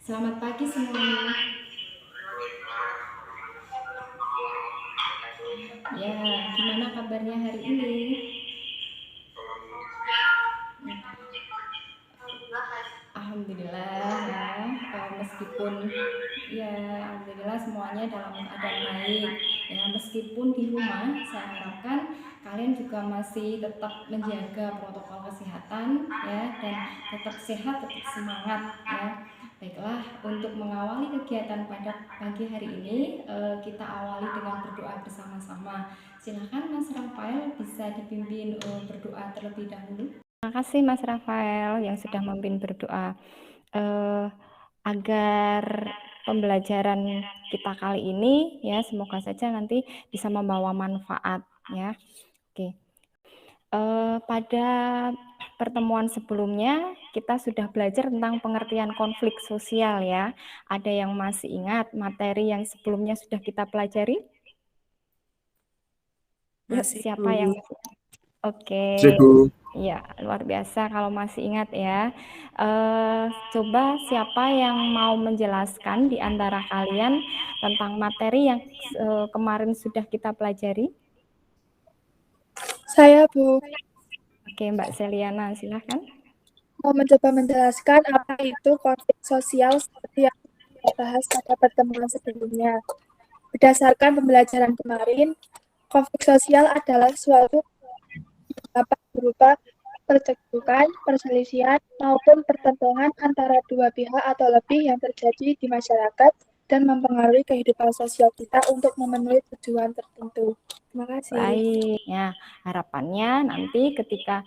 Selamat pagi semuanya. Ya, gimana kabarnya hari ini? Alhamdulillah ya, meskipun ya alhamdulillah semuanya dalam keadaan baik. Ya, meskipun di rumah, saya harapkan kalian juga masih tetap menjaga protokol kesehatan ya dan tetap sehat, tetap semangat ya. Baiklah, untuk mengawali kegiatan pada pagi hari ini, kita awali dengan berdoa bersama-sama. Silakan Mas Rafael bisa dipimpin berdoa terlebih dahulu. Terima kasih Mas Rafael yang sudah memimpin berdoa. Agar pembelajaran kita kali ini ya semoga saja nanti bisa membawa manfaat ya. Oke. Pada pertemuan sebelumnya kita sudah belajar tentang pengertian konflik sosial ya. Ada yang masih ingat materi yang sebelumnya sudah kita pelajari? Masih, siapa Bu. yang Oke. Ya, luar biasa kalau masih ingat ya. Coba siapa yang mau menjelaskan di antara kalian tentang materi yang kemarin sudah kita pelajari? Saya, Bu. Oke, Mbak Seliana, silahkan. Mau mencoba menjelaskan apa itu konflik sosial seperti yang kita bahas pada pertemuan sebelumnya. Berdasarkan pembelajaran kemarin, konflik sosial adalah suatu yang dapat berupa percekcokan, perselisihan, maupun pertentangan antara dua pihak atau lebih yang terjadi di masyarakat dan mempengaruhi kehidupan sosial kita untuk memenuhi tujuan tertentu. Terima kasih. Baik, ya harapannya nanti ketika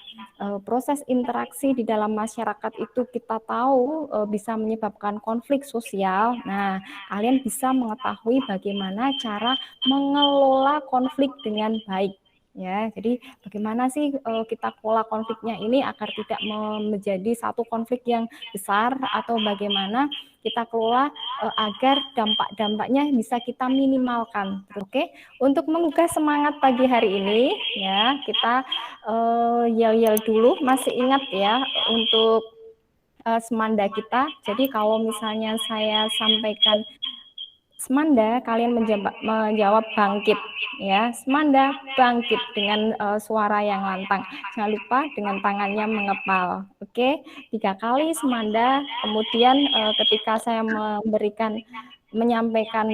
proses interaksi di dalam masyarakat itu kita tahu bisa menyebabkan konflik sosial. Nah, kalian bisa mengetahui bagaimana cara mengelola konflik dengan baik. Ya, jadi bagaimana sih kita kelola konfliknya ini agar tidak menjadi satu konflik yang besar atau bagaimana kita kelola agar dampak-dampaknya bisa kita minimalkan. Oke, untuk menggugah semangat pagi hari ini ya kita yel-yel dulu. Masih ingat ya untuk semanda kita. Jadi kalau misalnya saya sampaikan semanda, kalian menjawab bangkit ya. Semanda bangkit dengan suara yang lantang. Jangan lupa dengan tangannya mengepal. Oke, 3 kali semanda. Kemudian ketika saya menyampaikan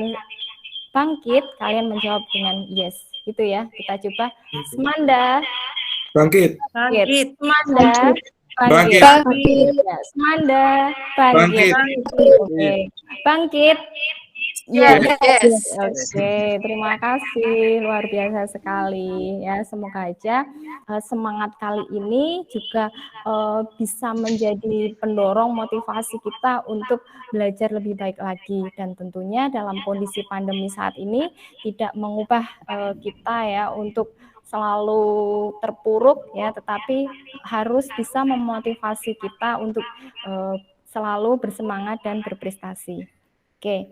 bangkit, kalian menjawab dengan yes. Gitu ya. Kita coba. Semanda Bangkit. bangkit. Semanda bangkit. Bangkit. Ya, semanda bangkit. Oke. Bangkit. Yes. Oke, terima kasih, luar biasa sekali ya. Semoga aja semangat kali ini juga bisa menjadi pendorong motivasi kita untuk belajar lebih baik lagi, dan tentunya dalam kondisi pandemi saat ini tidak mengubah kita ya untuk selalu terpuruk ya, tetapi harus bisa memotivasi kita untuk selalu bersemangat dan berprestasi. Oke,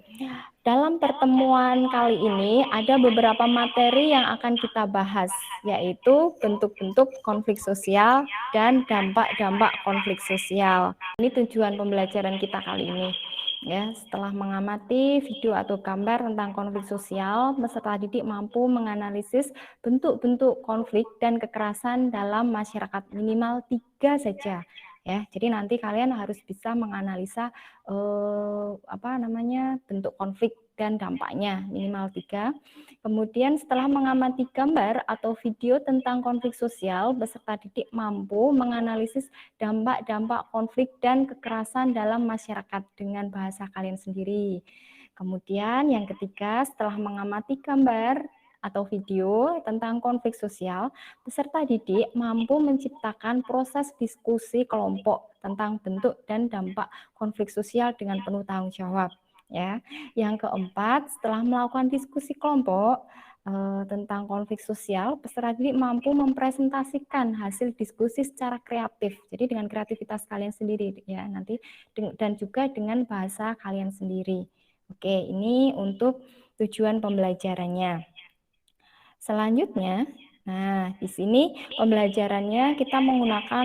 dalam pertemuan kali ini ada beberapa materi yang akan kita bahas, yaitu bentuk-bentuk konflik sosial dan dampak-dampak konflik sosial. Ini tujuan pembelajaran kita kali ini. Ya, setelah mengamati video atau gambar tentang konflik sosial, peserta didik mampu menganalisis bentuk-bentuk konflik dan kekerasan dalam masyarakat minimal 3 saja. Ya, jadi nanti kalian harus bisa menganalisa bentuk konflik dan dampaknya minimal 3. Kemudian setelah mengamati gambar atau video tentang konflik sosial, peserta didik mampu menganalisis dampak-dampak konflik dan kekerasan dalam masyarakat dengan bahasa kalian sendiri. Kemudian yang ketiga, setelah mengamati gambar atau video tentang konflik sosial, peserta didik mampu menciptakan proses diskusi kelompok tentang bentuk dan dampak konflik sosial dengan penuh tanggung jawab. Ya, yang keempat, setelah melakukan diskusi kelompok tentang konflik sosial, peserta didik mampu mempresentasikan hasil diskusi secara kreatif. Jadi dengan kreativitas kalian sendiri ya nanti, dan juga dengan bahasa kalian sendiri. Oke, ini untuk tujuan pembelajarannya. Selanjutnya, nah di sini pembelajarannya kita menggunakan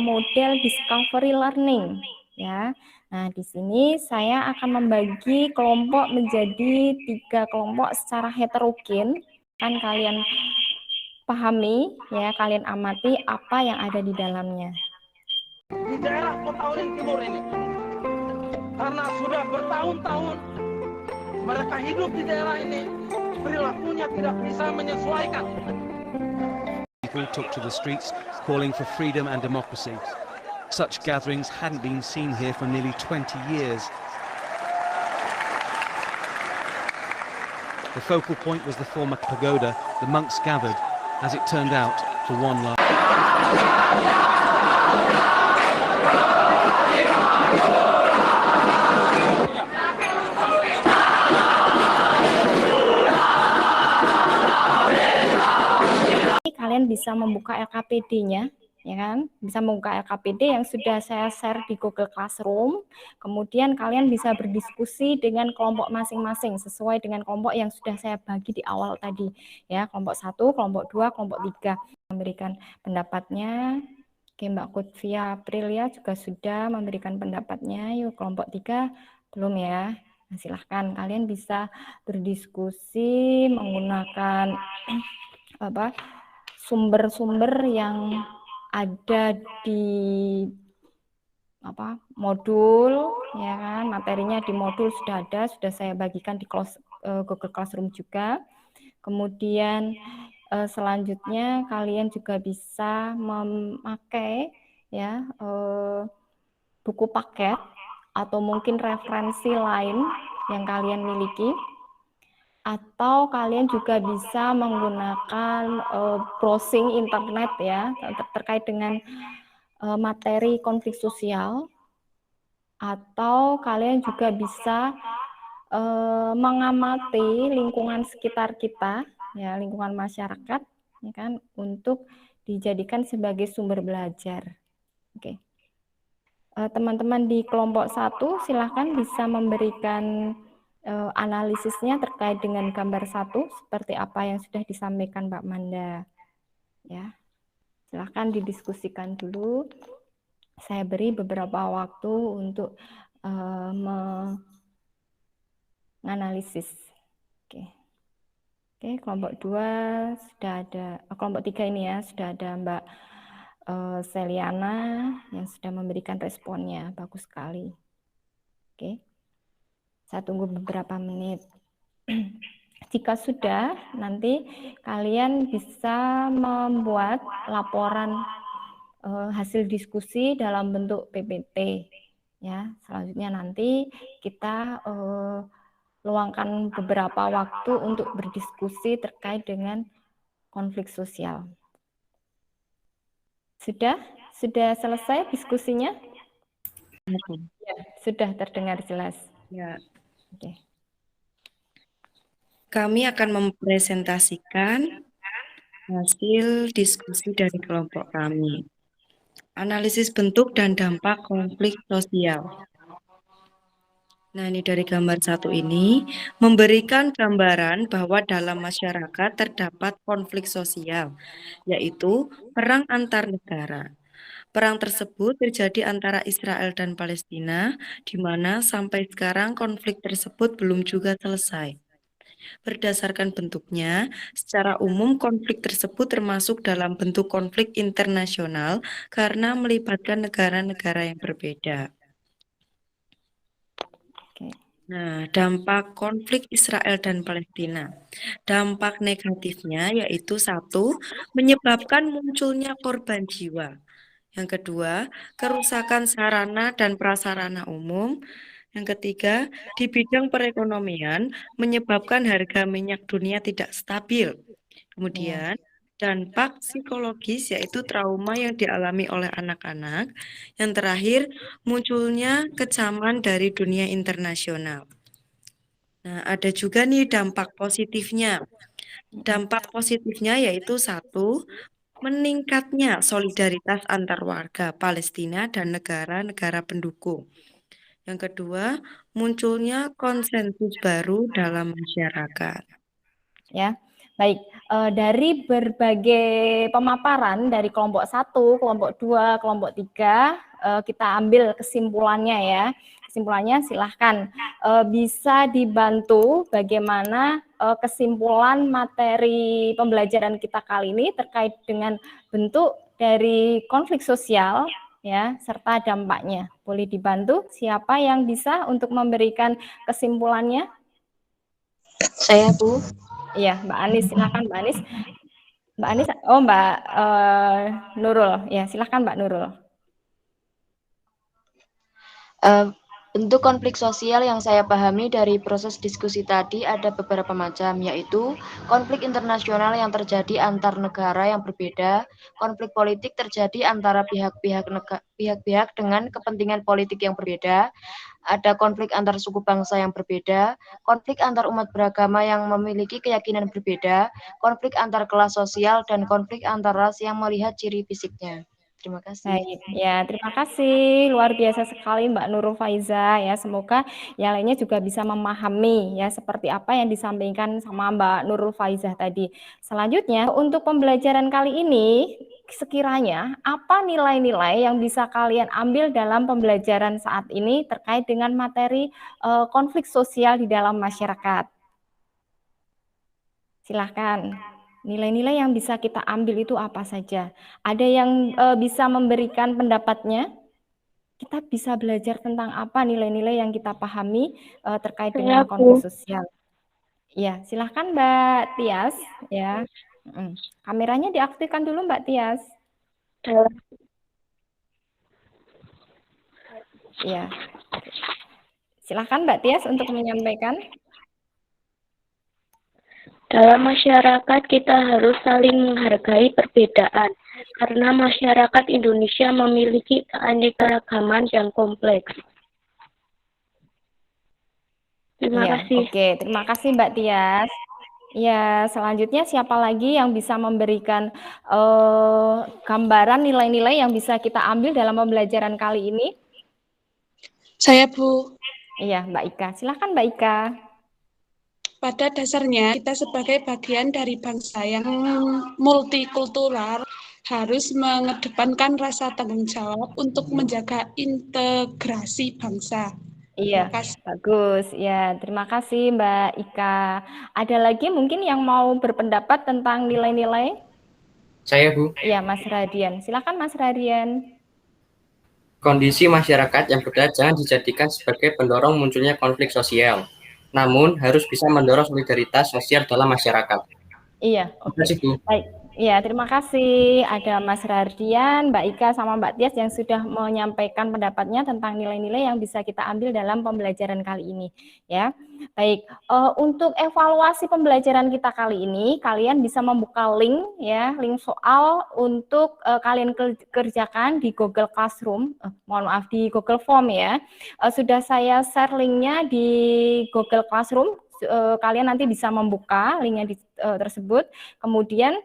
model discovery learning ya. Nah, di sini saya akan membagi kelompok menjadi 3 kelompok secara heterogen. Kan kalian pahami, ya, kalian amati apa yang ada di dalamnya. Di daerah Kota Uring Timur ini, karena sudah bertahun-tahun mereka hidup di daerah ini, perilakunya tidak bisa menyesuaikan. People took to the streets calling for freedom and democracy. Such gatherings hadn't been seen here for nearly 20 years. The focal point was the former pagoda. The monks gathered, as it turned out, for one last. Kalian bisa membuka LKPD-nya, ya kan? Bisa membuka LKPD yang sudah saya share di Google Classroom. Kemudian kalian bisa berdiskusi dengan kelompok masing-masing sesuai dengan kelompok yang sudah saya bagi di awal tadi, ya. Kelompok 1, kelompok 2, kelompok 3 memberikan pendapatnya. Oke, Mbak Kutvia Aprilia juga sudah memberikan pendapatnya. Yuk, kelompok 3 belum ya. Nah, silahkan kalian bisa berdiskusi menggunakan sumber-sumber yang ada di modul, ya kan, materinya di modul sudah ada, sudah saya bagikan di Google Classroom juga. Kemudian selanjutnya kalian juga bisa memakai, ya, buku paket atau mungkin referensi lain yang kalian miliki. Atau kalian juga bisa menggunakan browsing internet, ya, terkait dengan materi konflik sosial. Atau kalian juga bisa mengamati lingkungan sekitar kita, ya, lingkungan masyarakat, ya kan, untuk dijadikan sebagai sumber belajar. Oke. Teman-teman di kelompok 1 silahkan bisa memberikan analisisnya terkait dengan gambar 1 seperti apa yang sudah disampaikan Mbak Manda, ya. Silahkan didiskusikan dulu. Saya beri beberapa waktu untuk menganalisis. Oke, kelompok 2 sudah ada, kelompok 3 ini, ya, sudah ada Mbak Seliana yang sudah memberikan responnya, bagus sekali. Oke. Saya tunggu beberapa menit. Jika sudah, nanti kalian bisa membuat laporan hasil diskusi dalam bentuk PPT. Ya, selanjutnya nanti kita luangkan beberapa waktu untuk berdiskusi terkait dengan konflik sosial. Sudah selesai diskusinya? Ya, sudah terdengar jelas. Ya. Oke. Kami akan mempresentasikan hasil diskusi dari kelompok kami. Analisis bentuk dan dampak konflik sosial. Nah, ini dari gambar 1 ini memberikan gambaran bahwa dalam masyarakat terdapat konflik sosial, yaitu perang antar negara. Perang tersebut terjadi antara Israel dan Palestina, di mana sampai sekarang konflik tersebut belum juga selesai. Berdasarkan bentuknya, secara umum konflik tersebut termasuk dalam bentuk konflik internasional karena melibatkan negara-negara yang berbeda. Nah, dampak konflik Israel dan Palestina. Dampak negatifnya yaitu 1, menyebabkan munculnya korban jiwa. Yang kedua, kerusakan sarana dan prasarana umum. Yang ketiga, di bidang perekonomian menyebabkan harga minyak dunia tidak stabil. Kemudian, dampak psikologis yaitu trauma yang dialami oleh anak-anak. Yang terakhir, munculnya kecaman dari dunia internasional. Nah, ada juga nih dampak positifnya. Dampak positifnya yaitu 1, meningkatnya solidaritas antar warga Palestina dan negara-negara pendukung. Yang kedua, munculnya konsensus baru dalam masyarakat. Ya, baik. Dari berbagai pemaparan dari kelompok 1, kelompok 2, kelompok 3, kita ambil kesimpulannya, ya. kesimpulannya silahkan bisa dibantu bagaimana kesimpulan materi pembelajaran kita kali ini terkait dengan bentuk dari konflik sosial ya serta dampaknya. Boleh dibantu siapa yang bisa untuk memberikan kesimpulannya? Saya, Bu. Iya, Mbak Anis, silakan Mbak Anis. Mbak Anis, oh Mbak Nurul, ya silakan Mbak Nurul. Bentuk konflik sosial yang saya pahami dari proses diskusi tadi ada beberapa macam, yaitu konflik internasional yang terjadi antar negara yang berbeda, konflik politik terjadi antara pihak-pihak dengan kepentingan politik yang berbeda, ada konflik antar suku bangsa yang berbeda, konflik antar umat beragama yang memiliki keyakinan berbeda, konflik antar kelas sosial, dan konflik antar ras yang melihat ciri fisiknya. Terima kasih. Baik, ya terima kasih. Luar biasa sekali Mbak Nurul Faiza ya. Semoga yang lainnya juga bisa memahami ya seperti apa yang disampaikan sama Mbak Nurul Faiza tadi. Selanjutnya untuk pembelajaran kali ini sekiranya apa nilai-nilai yang bisa kalian ambil dalam pembelajaran saat ini terkait dengan materi konflik sosial di dalam masyarakat? Silahkan. Nilai-nilai yang bisa kita ambil itu apa saja? Ada yang bisa memberikan pendapatnya? Kita bisa belajar tentang apa nilai-nilai yang kita pahami terkait dengan konflik sosial. Ya, silahkan Mbak Tias. Ya, kameranya diaktifkan dulu Mbak Tias. Ya, silahkan Mbak Tias untuk menyampaikan. Dalam masyarakat kita harus saling menghargai perbedaan, karena masyarakat Indonesia memiliki keanekaragaman yang kompleks. Terima kasih. Oke, terima kasih Mbak Tias. Ya, selanjutnya siapa lagi yang bisa memberikan gambaran nilai-nilai yang bisa kita ambil dalam pembelajaran kali ini? Saya, Bu. Iya, Mbak Ika. Silahkan Mbak Ika. Pada dasarnya, kita sebagai bagian dari bangsa yang multikultural harus mengedepankan rasa tanggung jawab untuk menjaga integrasi bangsa. Iya, bagus. Ya, terima kasih Mbak Ika. Ada lagi mungkin yang mau berpendapat tentang nilai-nilai? Saya, Bu. Iya, Mas Radian. Silakan Mas Radian. Kondisi masyarakat yang berbeda jangan dijadikan sebagai pendorong munculnya konflik sosial. Namun harus bisa mendorong solidaritas sosial dalam masyarakat. Iya, oke. Baik. Ya, terima kasih. Ada Mas Radian, Mbak Ika, sama Mbak Tias yang sudah menyampaikan pendapatnya tentang nilai-nilai yang bisa kita ambil dalam pembelajaran kali ini. Ya, baik. Untuk evaluasi pembelajaran kita kali ini, kalian bisa membuka link, ya, link soal untuk kalian kerjakan di Google Classroom. Mohon maaf, di Google Form ya. Sudah saya share linknya di Google Classroom. Kalian nanti bisa membuka linknya tersebut. Kemudian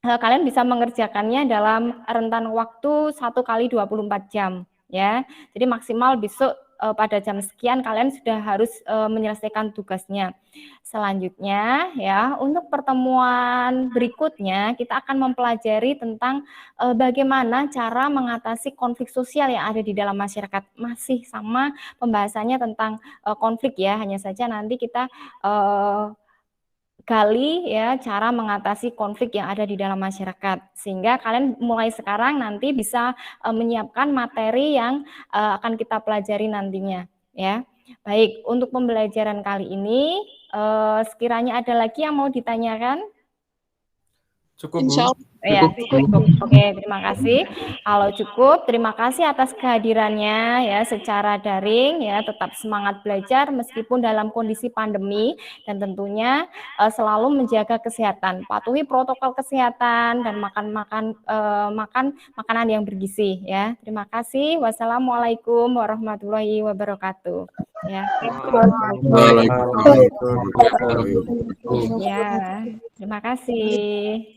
kalian bisa mengerjakannya dalam rentan waktu 1 kali 24 jam ya. Jadi maksimal besok pada jam sekian kalian sudah harus menyelesaikan tugasnya. Selanjutnya ya, untuk pertemuan berikutnya kita akan mempelajari tentang bagaimana cara mengatasi konflik sosial yang ada di dalam masyarakat. Masih sama pembahasannya tentang konflik ya, hanya saja nanti kita gali ya cara mengatasi konflik yang ada di dalam masyarakat, sehingga kalian mulai sekarang nanti bisa menyiapkan materi yang akan kita pelajari nantinya ya. Baik, untuk pembelajaran kali ini sekiranya ada lagi yang mau ditanyakan? Cukup, Bu. Ya, cukup. Oke, terima kasih. Kalau cukup, terima kasih atas kehadirannya ya secara daring ya. Tetap semangat belajar meskipun dalam kondisi pandemi dan tentunya selalu menjaga kesehatan. Patuhi protokol kesehatan dan makan makanan yang bergizi ya. Terima kasih. Wassalamualaikum warahmatullahi wabarakatuh. Ya. Ya, terima kasih.